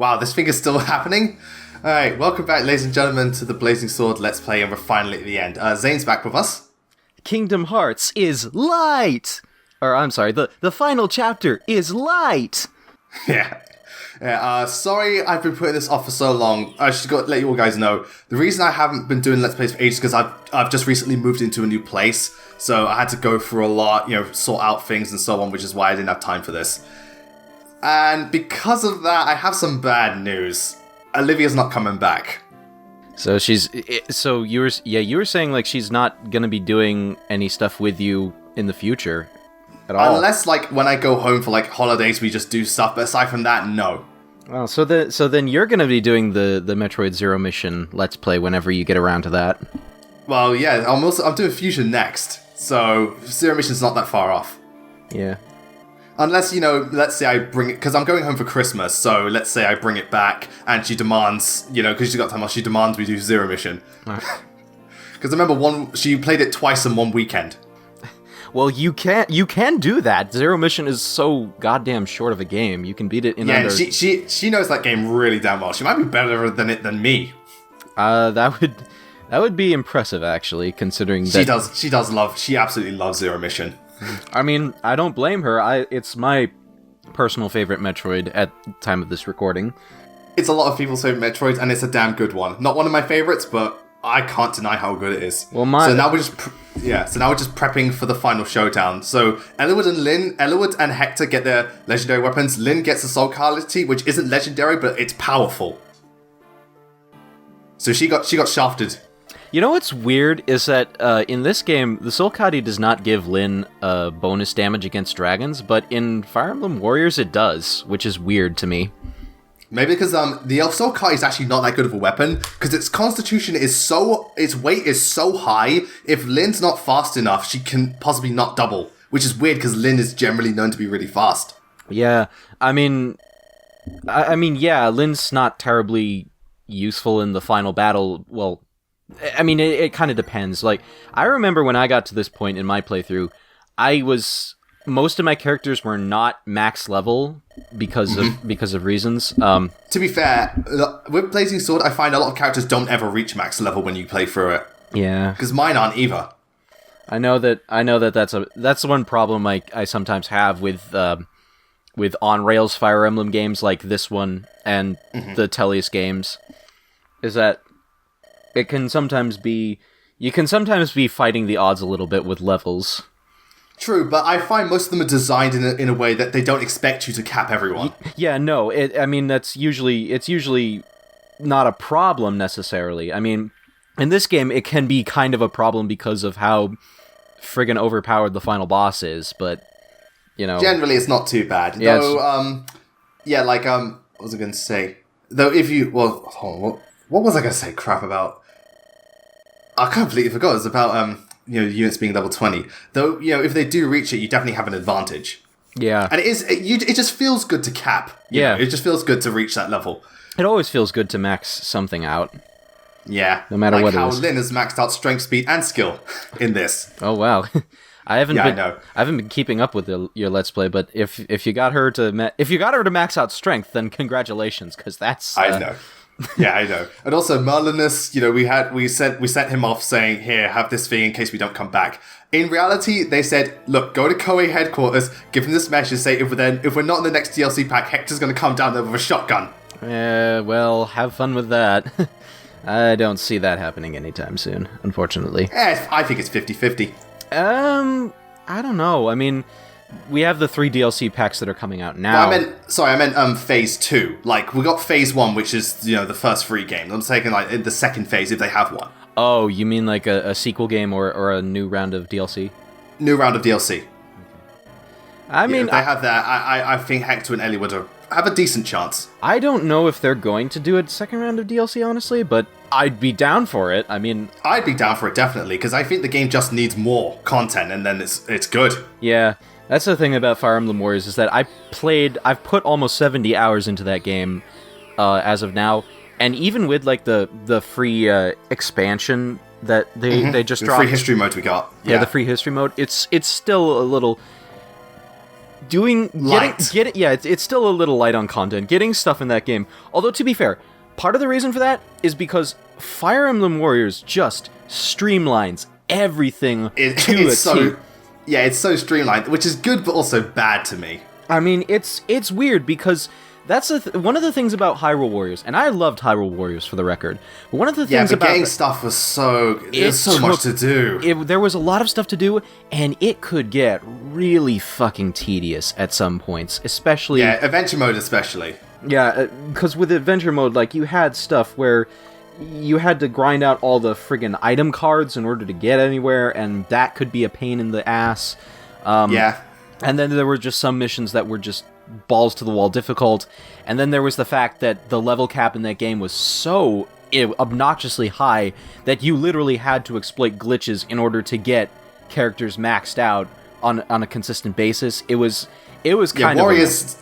Wow, this thing is still happening? Alright, welcome back, ladies and gentlemen, to the Blazing Sword Let's Play, and we're finally at the end. Zane's back with us. Kingdom Hearts is light! Or, I'm sorry, the final chapter is light! Yeah. Sorry I've been putting this off for so long. I should let you all guys know. The reason I haven't been doing Let's Plays for ages is because I've just recently moved into a new place, so I had to go through a lot, sort out things and so on, which is why I didn't have time for this. And because of that, I have some bad news. Olivia's not coming back. So you were saying like she's not gonna be doing any stuff with you in the future at all. Unless like when I go home for like holidays, we just do stuff. But aside from that, no. Oh, so then you're gonna be doing the Metroid Zero mission Let's Play whenever you get around to that. Well, yeah, I'm doing Fusion next, so Zero Mission's not that far off. Yeah. Unless, let's say I bring it, because I'm going home for Christmas, so let's say I bring it back, and she demands, because she's got time off, she demands we do Zero Mission. Because I remember she played it twice in one weekend. Well, you can do that. Zero Mission is so goddamn short of a game. You can beat it in under... Yeah, she knows that game really damn well. She might be better than it than me. That would be impressive, actually, considering that... She absolutely loves Zero Mission. I mean, I don't blame her. It's my personal favorite Metroid at the time of this recording. It's a lot of people's favorite Metroid, and it's a damn good one. Not one of my favorites, but I can't deny how good it is. Well, So now we're just prepping for the final showdown. So Eliwood and Hector get their legendary weapons. Lyn gets the Soul Cality, which isn't legendary, but it's powerful. So she got shafted. You know what's weird is that in this game, the Soul Cality does not give Lyn bonus damage against dragons, but in Fire Emblem Warriors it does, which is weird to me. Maybe because the Soul Cality is actually not that good of a weapon, because its constitution its weight is so high, if Lyn's not fast enough, she can possibly not double, which is weird because Lyn is generally known to be really fast. Yeah, I mean, yeah, Lyn's not terribly useful in the final battle. Well, I mean, it kind of depends. Like, I remember when I got to this point in my playthrough, most of my characters were not max level because of reasons. To be fair, with Blazing Sword, I find a lot of characters don't ever reach max level when you play through it. Yeah, because mine aren't either. I know that that's the one problem I sometimes have with on rails Fire Emblem games like this one and the Tellius games, is that you can sometimes be fighting the odds a little bit with levels. True, but I find most of them are designed in a way that they don't expect you to cap everyone. Yeah, no, it's usually not a problem necessarily. I mean, in this game, it can be kind of a problem because of how friggin' overpowered the final boss is, but, Generally, it's not too bad. Yeah, though, what was I going to say? Though if you... Well, hold on, what was I going to say crap about? I completely forgot. It was about... units being level 20. Though, if they do reach it, you definitely have an advantage. Yeah. And it just feels good to cap. Yeah. It just feels good to reach that level. It always feels good to max something out. Yeah. No matter what it is. Like how Lyn has maxed out strength, speed, and skill in this. Oh, wow. I haven't been keeping up with your Let's Play, but if you got her to max out strength, then congratulations, because that's... I know. Yeah, I know. And also Merlinus, we sent him off saying, here, have this thing in case we don't come back. In reality, they said, look, go to Koei headquarters, give him this message, say if we're not in the next DLC pack, Hector's gonna come down there with a shotgun. Well, have fun with that. I don't see that happening anytime soon, unfortunately. I think it's 50-50. I don't know. I mean, we have the 3 DLC packs that are coming out now. I meant Phase 2. Like, we got Phase 1, which is, the first 3 games. I'm saying, like, in the second phase, if they have one. Oh, you mean like a sequel game or a new round of DLC? New round of DLC. Okay. I mean... if they have that, I think Hector and Eliwood have a decent chance. I don't know if they're going to do a second round of DLC, honestly, but I'd be down for it. I mean... I'd be down for it, definitely, because I think the game just needs more content, and then it's good. Yeah. That's the thing about Fire Emblem Warriors, is that I've put almost 70 hours into that game as of now, and even with like the free expansion that they just dropped. The free history mode we got. Yeah, the free history mode. It's still a little... Light. It's still a little light on content. Getting stuff in that game. Although, to be fair, part of the reason for that is because Fire Emblem Warriors just streamlines everything to a T. Yeah, it's so streamlined, which is good but also bad to me. I mean, it's weird because that's one of the things about Hyrule Warriors, and I loved Hyrule Warriors for the record. But one of the things about getting stuff was there's so much to do. There was a lot of stuff to do, and it could get really fucking tedious at some points, especially adventure mode especially. Yeah, because with adventure mode, like you had stuff where you had to grind out all the friggin' item cards in order to get anywhere, and that could be a pain in the ass. And then there were just some missions that were just balls to the wall difficult, and then there was the fact that the level cap in that game was so obnoxiously high that you literally had to exploit glitches in order to get characters maxed out on a consistent basis. It was kind of Warriors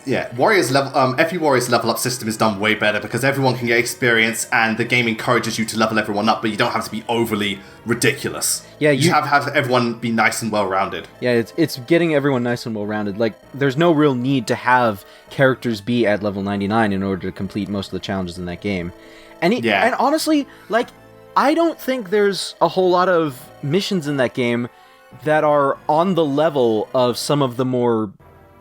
level FE Warriors level up system is done way better because everyone can get experience and the game encourages you to level everyone up, but you don't have to be overly ridiculous. Yeah, you have everyone be nice and well rounded. Yeah, it's getting everyone nice and well rounded. Like there's no real need to have characters be at level 99 in order to complete most of the challenges in that game. And honestly, like I don't think there's a whole lot of missions in that game that are on the level of some of the more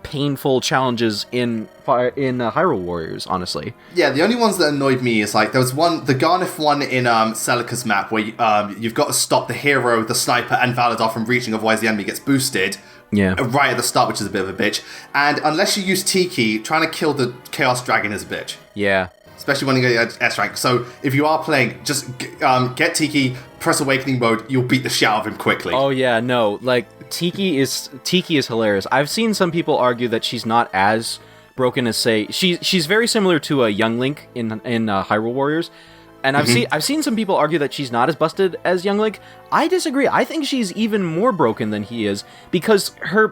painful challenges in Hyrule Warriors, honestly. Yeah, the only ones that annoyed me is like there was the Garnith one in Celica's map where you've got to stop the hero, the sniper, and Valadar from reaching, otherwise the enemy gets boosted. Yeah. Right at the start, which is a bit of a bitch. And unless you use Tiki, trying to kill the Chaos Dragon is a bitch. Yeah. Especially when you get S rank. So if you are playing, just get Tiki, press Awakening mode, you'll beat the shit out of him quickly. Oh yeah, no, like Tiki is hilarious. I've seen some people argue that she's not as broken as say she's very similar to a Young Link in Hyrule Warriors, and I've seen some people argue that she's not as busted as Young Link. I disagree. I think she's even more broken than he is because her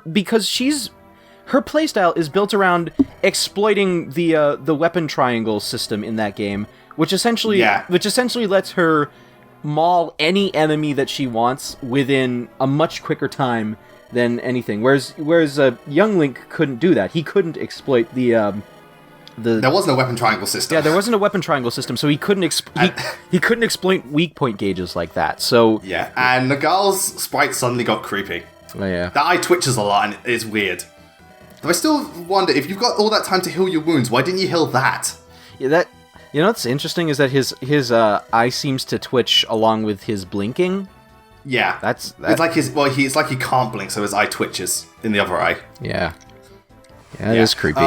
playstyle is built around exploiting the weapon triangle system in that game, which essentially lets her maul any enemy that she wants within a much quicker time than anything. Whereas Young Link couldn't do that. He couldn't exploit the There wasn't a weapon triangle system. Yeah, there wasn't a weapon triangle system, so he couldn't he couldn't exploit weak point gauges like that. So yeah, and Nergal's sprite suddenly got creepy. Oh yeah, that eye twitches a lot and it's weird. But I still wonder if you've got all that time to heal your wounds, why didn't you heal that? Yeah, that. You know what's interesting is that his eye seems to twitch along with his blinking. Yeah, it's like it's like he can't blink, so his eye twitches in the other eye. Yeah, it is creepy.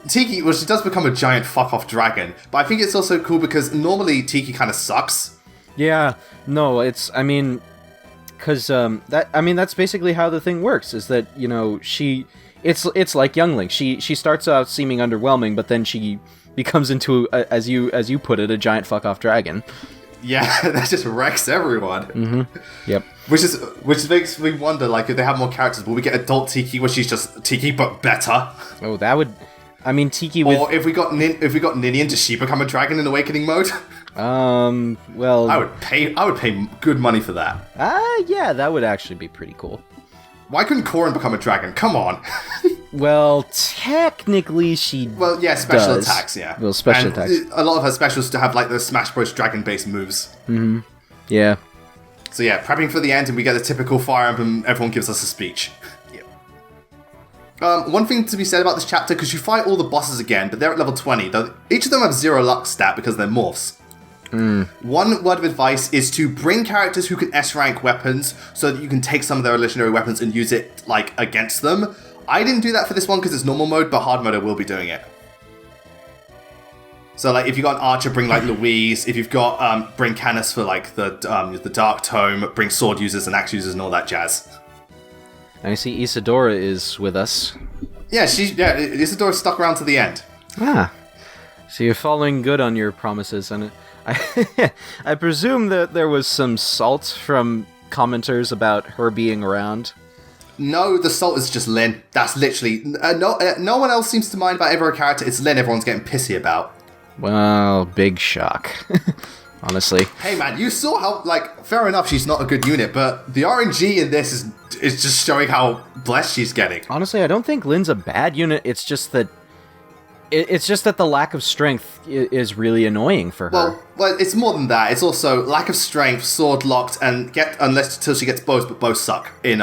Tiki, she does become a giant fuck-off dragon, but I think it's also cool because normally Tiki kind of sucks. Yeah, no, because that's basically how the thing works. Is that it's like Young Link. She starts out seeming underwhelming, but then she becomes into, as you put it, a giant fuck-off dragon. Yeah, that just wrecks everyone. Mm-hmm. Yep. Which makes me wonder, like, if they have more characters, will we get adult Tiki where she's just Tiki but better? Oh, that would... I mean, Tiki with... Or if we got Ninian, does she become a dragon in Awakening mode? Well... I would pay good money for that. Yeah, that would actually be pretty cool. Why couldn't Corrin become a dragon? Come on. Well, technically she special attacks, yeah. Well, special attacks. A lot of her specials to have, like, the Smash Bros. Dragon-based moves. Mm-hmm. Yeah. So yeah, prepping for the end, and we get the typical Fire Emblem, everyone gives us a speech. Yep. One thing to be said about this chapter, because you fight all the bosses again, but they're at level 20, though each of them have 0 luck stat because they're morphs. One word of advice is to bring characters who can S-rank weapons so that you can take some of their legendary weapons and use it, like, against them. I didn't do that for this one because it's normal mode, but hard mode I will be doing it. So, like, if you've got an archer, bring, like, Louise. If you've got, bring Canis for, like, the Dark Tome. Bring sword users and axe users and all that jazz. I see Isadora is with us. Yeah, Isadora's stuck around to the end. Ah. So you're following good on your promises, and I presume that there was some salt from commenters about her being around. No, the salt is just Lyn. That's literally... no one else seems to mind about every character. It's Lyn everyone's getting pissy about. Well, big shock. honestly. Hey man, you saw how, like, fair enough, she's not a good unit, but the RNG in this is just showing how blessed she's getting. Honestly, I don't think Lynn's a bad unit. It's just that the lack of strength is really annoying for her. Well, it's more than that. It's also lack of strength, sword locked, and until she gets bows, but bows suck in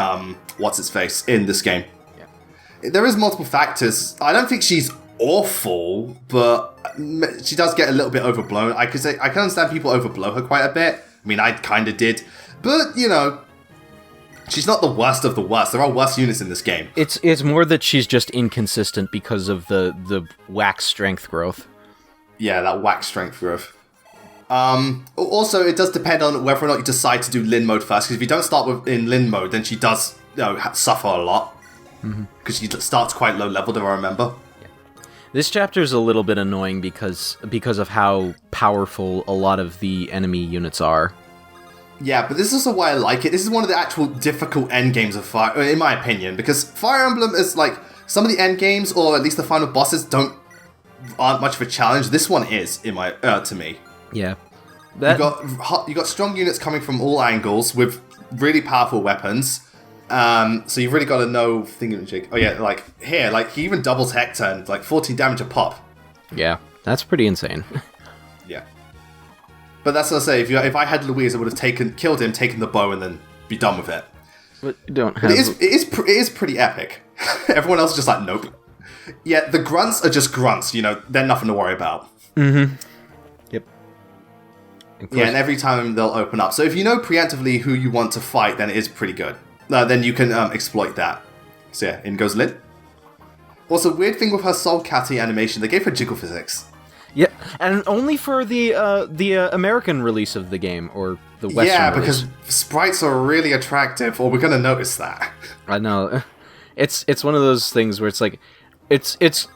what's its face in this game. Yeah. There is multiple factors. I don't think she's awful, but she does get a little bit overblown. I can understand people overblow her quite a bit. I mean, I kind of did, but you know, she's not the worst of the worst. There are worse units in this game. It's more that she's just inconsistent because of the whack strength growth. Yeah, that whack strength growth. Also, it does depend on whether or not you decide to do Lyn mode first, because if you don't start in Lyn mode, then she does suffer a lot. Because she starts quite low level, do I remember? Yeah. This chapter is a little bit annoying because of how powerful a lot of the enemy units are. Yeah, but this is also why I like it. This is one of the actual difficult endgames of Fire, in my opinion, because Fire Emblem is like, some of the endgames, or at least the final bosses, aren't much of a challenge. This one is, to me. Yeah. You got strong units coming from all angles with really powerful weapons. So you've really got to know thingamajig. Oh yeah, like here, like he even doubles Hector and like 14 damage a pop. Yeah, that's pretty insane. Yeah. But that's what I say. If I had Louise, I would have killed him, taken the bow, and then be done with it. But you don't have. It is pretty epic. Everyone else is just like, nope. Yeah, the grunts are just grunts. You know, they're nothing to worry about. Mm-hmm. Yep. Yeah, and every time they'll open up. So if you know preemptively who you want to fight, then it is pretty good. Then you can exploit that. So yeah, in goes Lyn. Also, weird thing with her Soul Catty animation, they gave her jiggle physics. Yeah, and only for the American release of the game, or the Western Yeah, release. because sprites are really attractive, or we're going to notice that. I know. It's one of those things where it's like, it's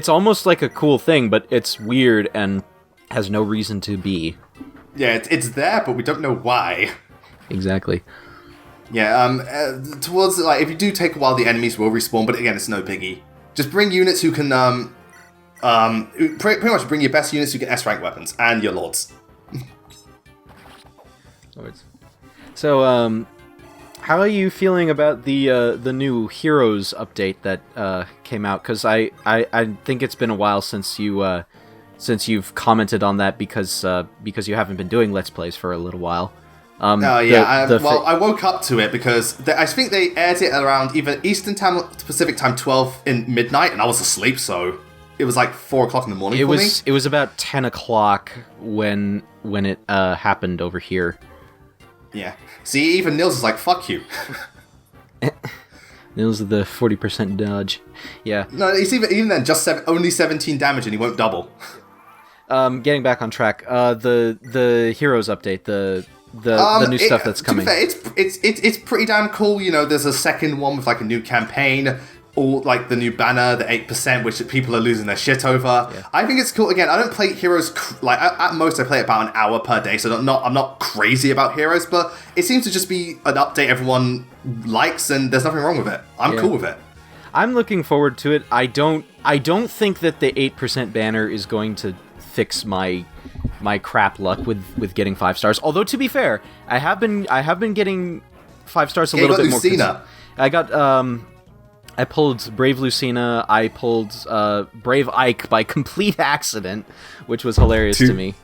almost like a cool thing, but it's weird and has no reason to be. Yeah, it's there, but we don't know why. Exactly. Yeah, towards, like, if you do take a while, the enemies will respawn, but again, it's no biggie. Just bring units who can, pretty much bring your best units who can S-rank weapons, and your lords. So, how are you feeling about the new Heroes update that came out? Because I think it's been a while since you've commented on that because you haven't been doing Let's Plays for a little while. I woke up to it because I think they aired it around either Eastern Time or Pacific Time 12 in midnight, and I was asleep, so it was like 4 o'clock in the morning for me. It was about 10 o'clock when it happened over here. Yeah. See, even Nils is like, fuck you. Nils is the 40% dodge. Yeah. No, it's even then, just only 17 damage and he won't double. Getting back on track, the Heroes update, the new stuff that's coming. To be fair, it's pretty damn cool. You know, there's a second one with like a new campaign, or like the new banner, the 8%, which people are losing their shit over. Yeah. I think it's cool. Again, I don't play Heroes at most. I play about an hour per day, so I'm not crazy about Heroes, but it seems to just be an update everyone likes, and there's nothing wrong with it. I'm cool with it. I'm looking forward to it. I don't think that the 8% banner is going to fix my crap luck with getting 5 stars. Although, to be fair, I have been getting 5 stars a little bit more. Lucina. I pulled Brave Lucina. I pulled Brave Ike by complete accident, which was hilarious to me.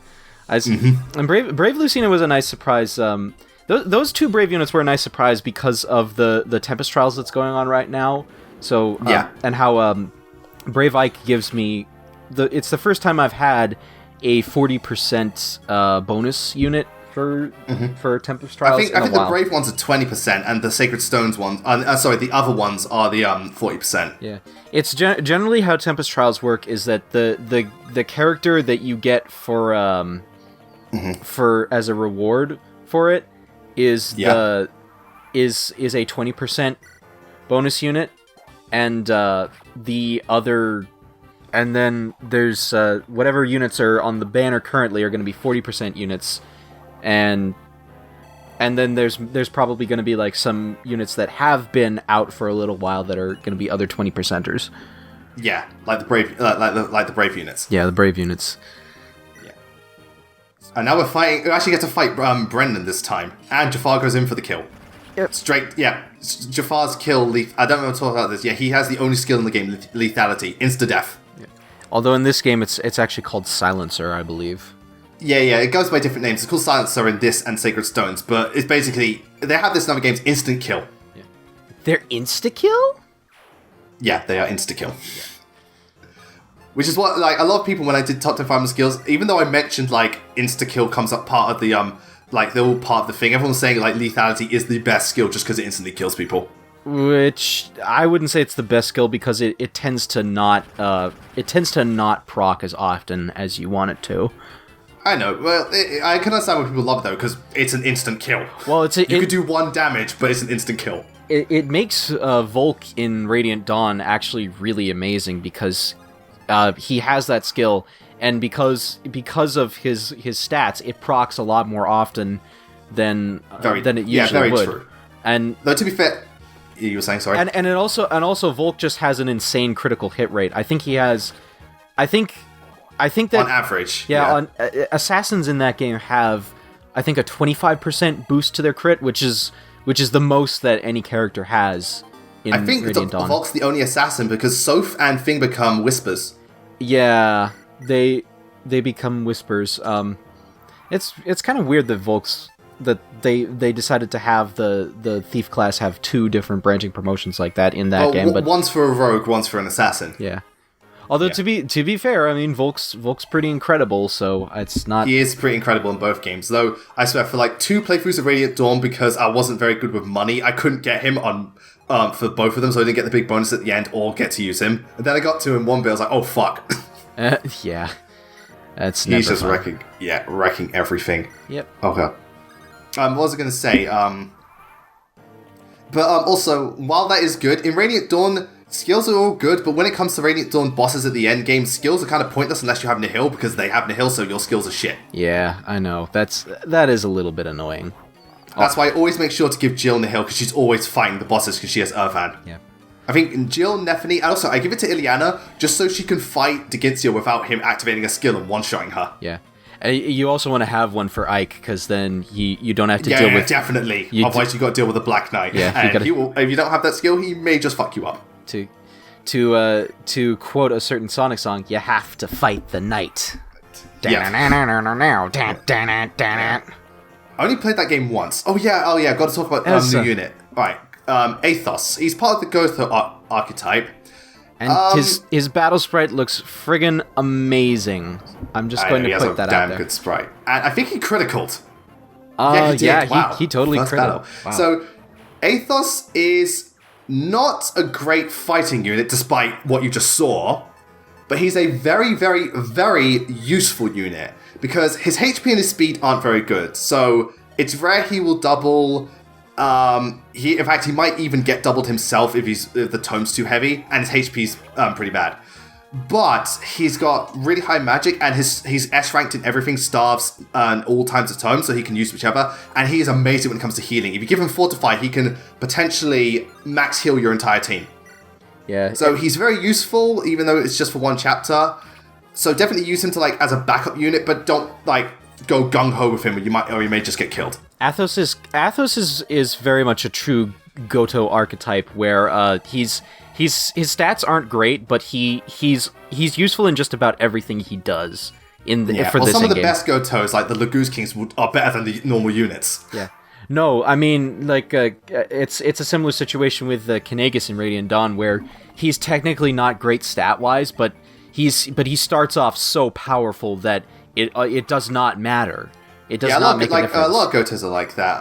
And Brave Lucina was a nice surprise. Those 2 Brave units were a nice surprise because of the Tempest Trials that's going on right now. So and how Brave Ike gives me it's the first time I've had a 40% bonus unit for Tempest Trials. I think the Brave ones are 20%, and the Sacred Stones ones, the other ones are the 40%. Yeah, it's generally how Tempest Trials work is that the character that you get for as a reward for it is a 20% bonus unit, and the other. And then there's whatever units are on the banner currently are going to be 40% units, and then there's probably going to be like some units that have been out for a little while that are going to be other 20%ers. Yeah, like the Brave, like the Brave units. Yeah, the Brave units. Yeah. And now we're fighting. We actually get to fight Brendan this time, and Jafar goes in for the kill. Yep. Straight, yeah. Jafar's kill. I don't know what to talk about this. Yeah, he has the only skill in the game: lethality, insta death. Yeah. Although in this game, it's actually called Silencer, I believe. Yeah, it goes by different names. It's called Silencer in this and Sacred Stones, but it's basically they have this in other games: instant kill. Yeah. They're insta kill. Yeah, they are insta kill. Yeah. Which is what, like, a lot of people, when I did top 10 firearm skills, even though I mentioned, like, insta-kill comes up part of the, like, they're all part of the thing, everyone was saying, like, lethality is the best skill just because it instantly kills people. Which, I wouldn't say it's the best skill because it tends to not, proc as often as you want it to. I know, well, I can understand why people love it, though, because it's an instant kill. Well, you could do 1 damage, but it's an instant kill. It makes Volk in Radiant Dawn actually really amazing because... he has that skill, and because of his stats, it procs a lot more often than it usually would. True. And though, to be fair, you were saying, sorry, and it also Volk just has an insane critical hit rate. I think that on average, on assassins in that game have, I think, a 25% boost to their crit, which is the most that any character has. I think Volk's the only assassin because Soph and Thing become Whispers. Yeah, they become Whispers. It's kind of weird that Volk's that they decided to have the Thief class have 2 different branching promotions like that in that game. But one's for a rogue, one's for an assassin. Yeah. Although to be fair, I mean Volk's pretty incredible, so it's not. He is pretty incredible in both games. Though I swear, for like 2 playthroughs of Radiant Dawn, because I wasn't very good with money, I couldn't get him on. For both of them, so I didn't get the big bonus at the end or get to use him. And then I got to him one bit, I was like, oh fuck. Yeah. That's He's just fun. wrecking everything. Yep. Okay. What was I going to say? But also, while that is good, in Radiant Dawn, skills are all good, but when it comes to Radiant Dawn bosses at the end game, skills are kind of pointless unless you have Nihil, because they have Nihil, so your skills are shit. Yeah, I know. That is a little bit annoying. That's why I always make sure to give Jill Nihil, because she's always fighting the bosses, because she has Earthan. Yeah. I think Jill, Nephany, and also I give it to Ilyana, just so she can fight Degizia without him activating a skill and one-shotting her. Yeah. You also want to have one for Ike, because then you don't have to deal with... Yeah, definitely. Otherwise you got to deal with the Black Knight. Yeah, and if you don't have that skill, he may just fuck you up. To quote a certain Sonic song, you have to fight the knight. Yeah. I only played that game once. Oh yeah, I've got to talk about new unit. Right, Athos. He's part of the Gotha archetype. And his battle sprite looks friggin' amazing. I'm just going to put that out there. He has a damn good sprite. And I think he criticaled. He totally criticaled. Wow. So, Athos is not a great fighting unit, despite what you just saw. But he's a very, very, very useful unit. Because his HP and his speed aren't very good. So it's rare he will double. In fact, he might even get doubled himself if the tome's too heavy, and his HP's pretty bad. But he's got really high magic, and he's S ranked in everything, starves, and all times of tome, so he can use whichever. And he is amazing when it comes to healing. If you give him Fortify, he can potentially max heal your entire team. Yeah. So he's very useful, even though it's just for 1 chapter. So definitely use him to as a backup unit, but don't go gung ho with him, or you may just get killed. Athos is very much a true Goto archetype where his stats aren't great, but he's useful in just about everything he does for this some of the game. best Gotos, like the Laguz Kings, are better than the normal units. Yeah. No, I mean, it's a similar situation with Kanagas in Radiant Dawn, where he's technically not great stat-wise, but he starts off so powerful that it does not matter. It does not make a difference. A lot of Gotos are like that.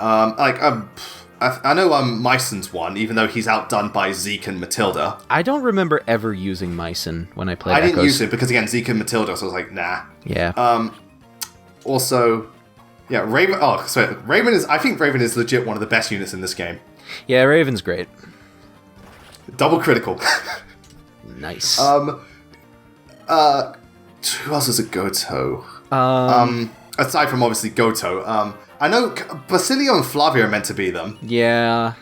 I know Myson's one, even though he's outdone by Zeke and Matilda. I don't remember ever using Myson when I played I didn't Echoes. use it because, again, Zeke and Matilda, so I was like, nah. Yeah. Also, yeah, Raven... Oh, sorry. I think Raven is legit one of the best units in this game. Yeah, Raven's great. Double critical. Nice. Who else is a Goto? Aside from, obviously, Goto. I know Basilio and Flavia are meant to be them. Yeah.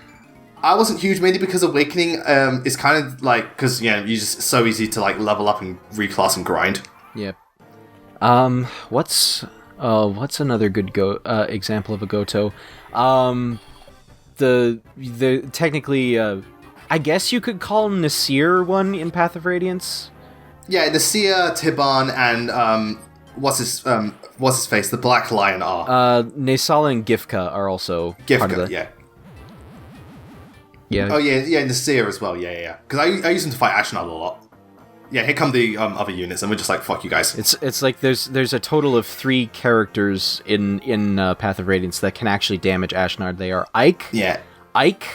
I wasn't huge, mainly because Awakening is kind of because, you're just so easy to level up and reclass and grind. Yep. What's What's another good example of a Goto? The technically, I guess you could call Nasir one in Path of Radiance. Yeah, Nasir, Tiban, and what's his face? The Black Lion are. Naysala and Gifka are also part of Gifka, the... yeah. Yeah. Oh yeah, Nasir as well. Yeah. Because I use him to fight Ashnard a lot. Yeah, here come the other units, and we're just like, fuck you guys. It's like there's a total of 3 characters in Path of Radiance that can actually damage Ashnard. They are Ike, Ike,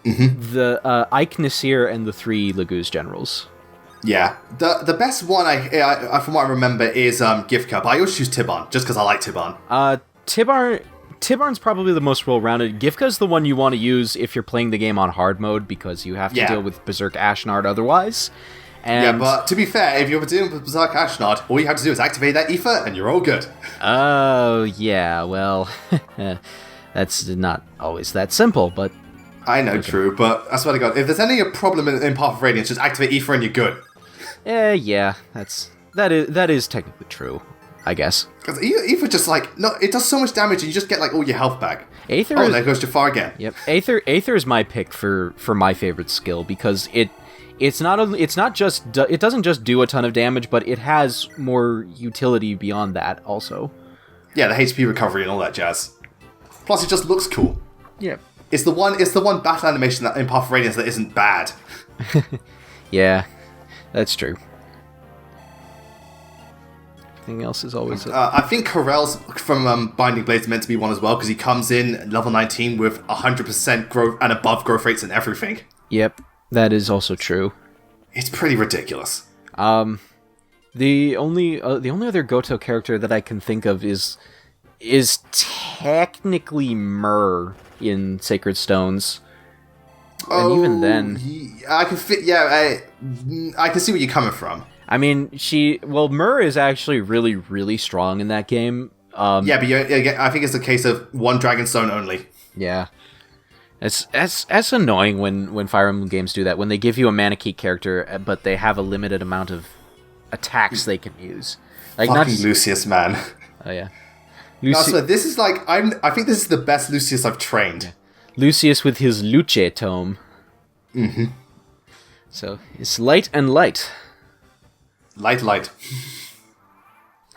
the Ike, Nasir, and the 3 Laguz generals. Yeah, the best one I from what I remember is Gifka, but I always choose Tiban just because I like Tiban. Tibarn's probably the most well-rounded. Gifka's the one you want to use if you're playing the game on hard mode because you have to deal with Berserk Ashnard otherwise. And yeah, but to be fair, if you were dealing with Berserk Ashnard, all you have to do is activate that ether and you're all good. Oh, yeah, well, that's not always that simple, but... I know, true, but I swear to God, if there's any problem in Path of Radiance, just activate ether and you're good. Yeah, that is technically true, I guess. Because ether just like, no, it does so much damage and you just get like all your health back. Aether there goes Jafar again. Yep, Aether is my pick for my favorite skill because it doesn't just do a ton of damage, but it has more utility beyond that also. Yeah, the HP recovery and all that jazz. Plus, it just looks cool. Yeah. It's the one battle animation that in Path of Radiance that isn't bad. Yeah, that's true. Everything else is always... I think Corell's from Binding Blades is meant to be one as well, because he comes in level 19 with 100% growth and above growth rates and everything. Yep, that is also true. It's pretty ridiculous. The only other Goto character that I can think of is technically Myrrh in Sacred Stones. And even then... I can fit... Yeah, I can see where you're coming from. I mean, Myrrh is actually really, really strong in that game. Yeah, but I think it's a case of one Dragonstone only. Yeah. It's annoying when Fire Emblem games do that, when they give you a Manakee character, but they have a limited amount of attacks they can use. Like fucking Lucius, man. Oh, yeah. This is like... I think this is the best Lucius I've trained. Yeah. Lucius with his Luce tome. Mm-hmm. So, it's light and light. Light.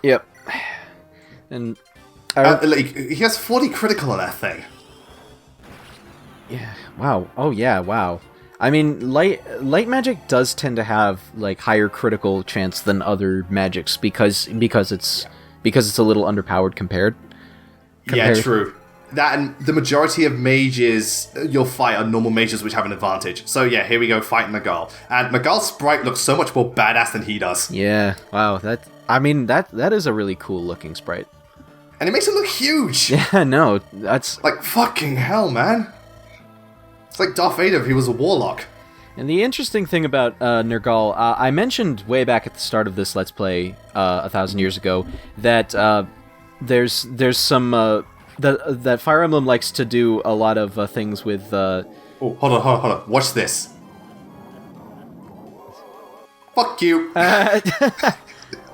Yep. And he has 40 critical on that thing. Yeah. Wow. Oh yeah. Wow. I mean, light magic does tend to have like higher critical chance than other magics because it's a little underpowered compared. Yeah, true. That and the majority of mages you'll fight are normal mages which have an advantage. So yeah, here we go fighting Nergal. And Nergal's sprite looks so much more badass than he does. Yeah, wow, that is a really cool looking sprite. And it makes it look huge! Yeah, no, that's... Like, fucking hell, man. It's like Darth Vader if he was a warlock. And the interesting thing about Nergal, I mentioned way back at the start of this Let's Play 1,000 years ago that there's some... that Fire Emblem likes to do a lot of things with... Oh, hold on. Watch this. Fuck you.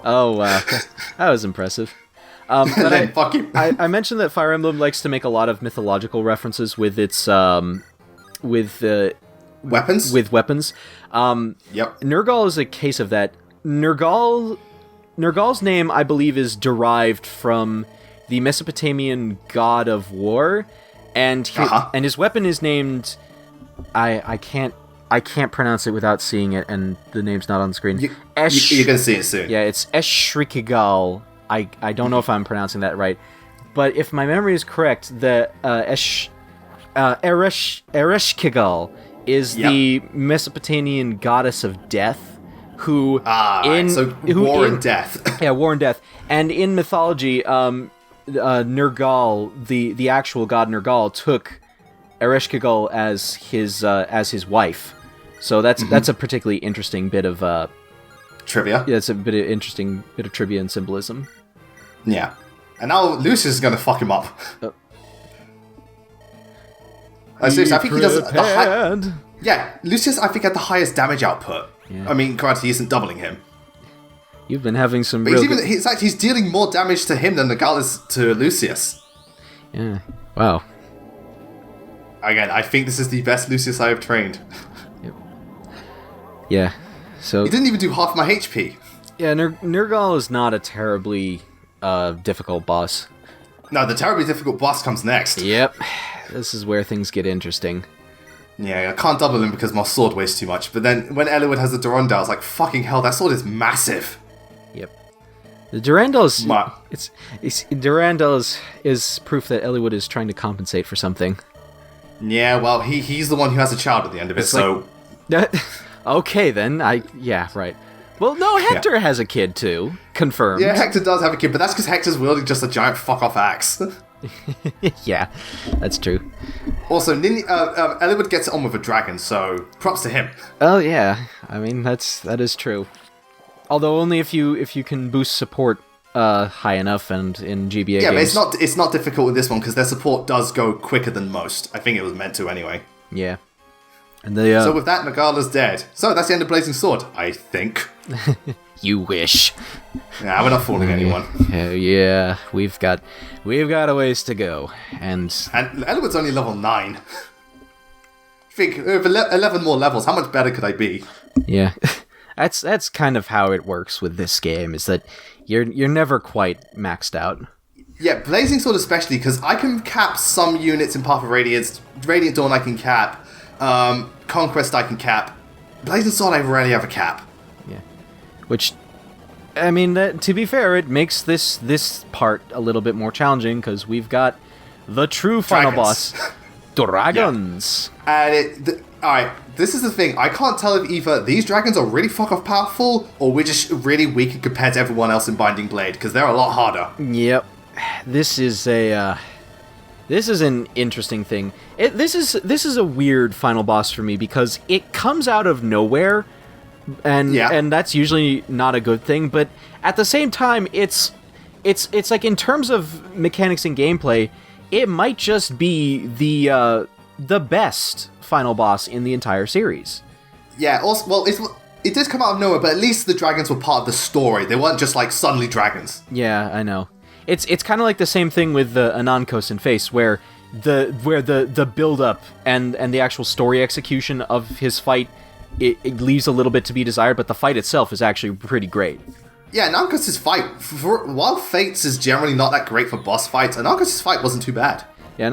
Oh, wow. That was impressive. Fuck you. I mentioned that Fire Emblem likes to make a lot of mythological references with its... weapons? With weapons. Yep. Nergal is a case of that. Nergal's name, I believe, is derived from the Mesopotamian god of war, and his weapon is named... I can't pronounce it without seeing it, and the name's not on the screen. You're gonna see it soon. Yeah, it's Eshrikigal. I don't know if I'm pronouncing that right, but if my memory is correct, the Ereshkigal is the Mesopotamian goddess of death, who war and death. Yeah, war and death. And in mythology, Nergal, the actual god Nergal, took Ereshkigal as his wife. So that's a particularly interesting bit of trivia. Yeah, it's a interesting bit of trivia and symbolism. Yeah, and now Lucius is gonna fuck him up. Seriously, I think he does Yeah, Lucius, I think, had the highest damage output. Yeah. I mean, granted, he isn't doubling him. You've been having some But real... he's dealing more damage to him than Nergal is to Lucius. Yeah. Wow. Again, I think this is the best Lucius I have trained. Yep. Yeah. So... He didn't even do half my HP. Yeah, Nergal is not a terribly difficult boss. No, the terribly difficult boss comes next. Yep. This is where things get interesting. Yeah, I can't double him because my sword weighs too much. But then when Eliwood has the Durandal, I was like, fucking hell, that sword is massive. Yep. The Durandal's... Ma- Durandal is proof that Eliwood is trying to compensate for something. Yeah, well, he's the one who has a child at the end of it, so... Okay, then. Yeah, right. Well, no, Hector has a kid, too. Confirmed. Yeah, Hector does have a kid, but that's because Hector's wielding just a giant fuck-off axe. Yeah, that's true. Also, Eliwood gets it on with a dragon, so props to him. Oh, yeah. I mean, that is true. Although only if you can boost support high enough and in GBA games. But it's not difficult with this one because their support does go quicker than most. I think it was meant to anyway. Yeah. And so with that, Nergal's dead. So that's the end of Blazing Sword, I think. You wish. Nah, we're not fooling anyone. Yeah, we've got a ways to go, and Eliwood's only level 9. Think with 11 more levels, how much better could I be? Yeah, that's kind of how it works with this game. Is that you're never quite maxed out. Yeah, Blazing Sword especially because I can cap some units in Path of Radiance. Radiant Dawn I can cap. Conquest I can cap. Blazing Sword I rarely have a cap. Yeah, which, I mean, to be fair, it makes this part a little bit more challenging because we've got the true final boss, dragons. Yeah. And alright, this is the thing. I can't tell if either these dragons are really fuck off powerful or we're just really weak compared to everyone else in Binding Blade because they're a lot harder. Yep, this is an interesting thing. This is a weird final boss for me because it comes out of nowhere, and that's usually not a good thing. But at the same time, it's like in terms of mechanics and gameplay, it might just be the best final boss in the entire series. Yeah. Also, well, it did come out of nowhere, but at least the dragons were part of the story. They weren't just like suddenly dragons. Yeah, I know. It's kind of like the same thing with the Anankos and Face, where the build up and the actual story execution of his fight it leaves a little bit to be desired, but the fight itself is actually pretty great. Yeah, Anankos' fight, while Fates is generally not that great for boss fights, Anankos' fight wasn't too bad. Yeah,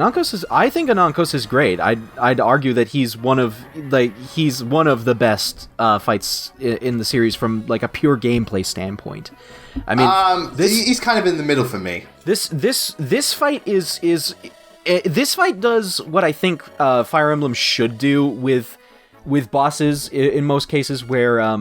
I think Anankos is great. I'd argue that he's one of the best fights in the series from like a pure gameplay standpoint. I mean, he's kind of in the middle for me. This fight this fight does what I think Fire Emblem should do with bosses in most cases. Where I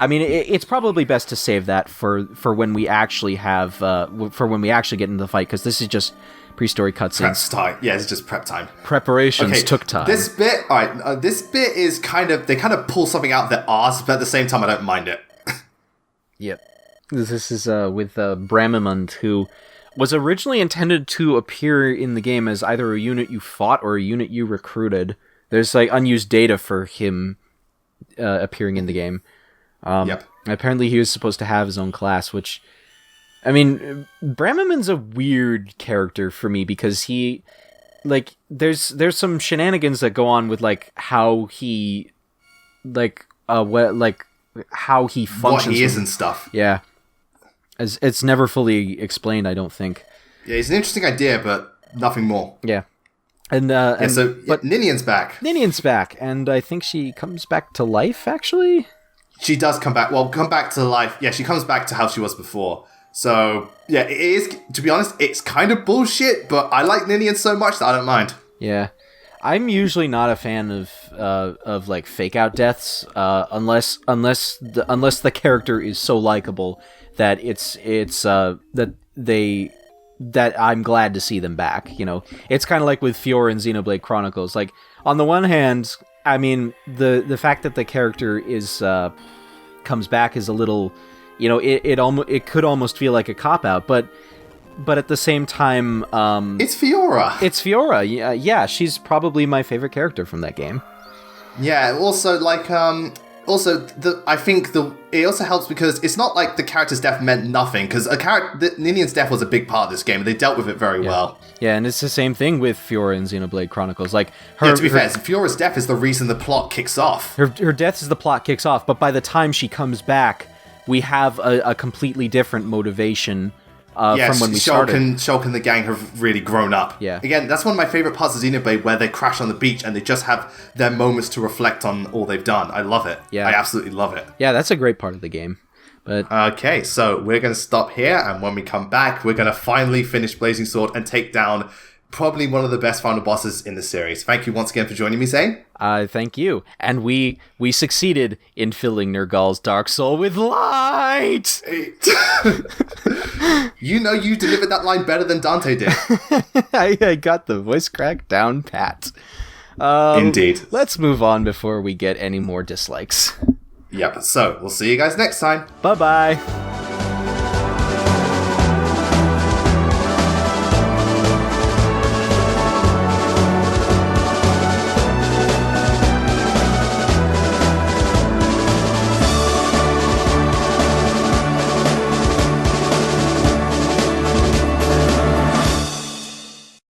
mean, it's probably best to save that for when we actually get into the fight, because this is just pre-story cutscenes. Prep time. Yeah, it's just prep time. Preparations took time. This bit, alright, this bit is they kind of pull something out of their arse, but at the same time, I don't mind it. Yep. This is with Bramimund, who was originally intended to appear in the game as either a unit you fought or a unit you recruited. There's like unused data for him appearing in the game. Yep. Apparently he was supposed to have his own class, which, I mean, Bramimund's a weird character for me because he, like, there's some shenanigans that go on with like how he, how he functions. What he is and stuff. Yeah. It's never fully explained, I don't think. Yeah, it's an interesting idea, but nothing more. Yeah. But Ninian's back. Ninian's back, and I think she comes back to life, actually? She does come back. Well, come back to life. Yeah, she comes back to how she was before. So, yeah, it is, to be honest, it's kind of bullshit, but I like Ninian so much that I don't mind. Yeah. I'm usually not a fan of like fake out deaths, unless the character is so likable that that I'm glad to see them back. You know, it's kind of like with Fiora and Xenoblade Chronicles. Like, on the one hand, I mean, the fact that the character is comes back is a little, you know, it could almost feel like a cop out, but at the same time, it's Fiora. It's Fiora. Yeah, she's probably my favorite character from that game. Yeah. Also, like, also, I think it also helps because it's not like the character's death meant nothing, because Ninian's death was a big part of this game, and they dealt with it very well. Yeah, and it's the same thing with Fiora in Xenoblade Chronicles. Like, to be fair, Fiora's death is the reason the plot kicks off. Her death is the plot kicks off, but by the time she comes back, we have a completely different motivation from when we started. Shulk and the gang have really grown up. Yeah. Again, that's one of my favorite parts of Xenoblade, where they crash on the beach and they just have their moments to reflect on all they've done. I love it. Yeah. I absolutely love it. Yeah, that's a great part of the game. But okay, so we're going to stop here, and when we come back, we're going to finally finish Blazing Sword and take down probably one of the best final bosses in the series. Thank you once again for joining me, Zane. Thank you. And we succeeded in filling Nergal's dark soul with light! You know you delivered that line better than Dante did. I got the voice crack down pat. Indeed. Let's move on before we get any more dislikes. Yep, so we'll see you guys next time. Bye-bye.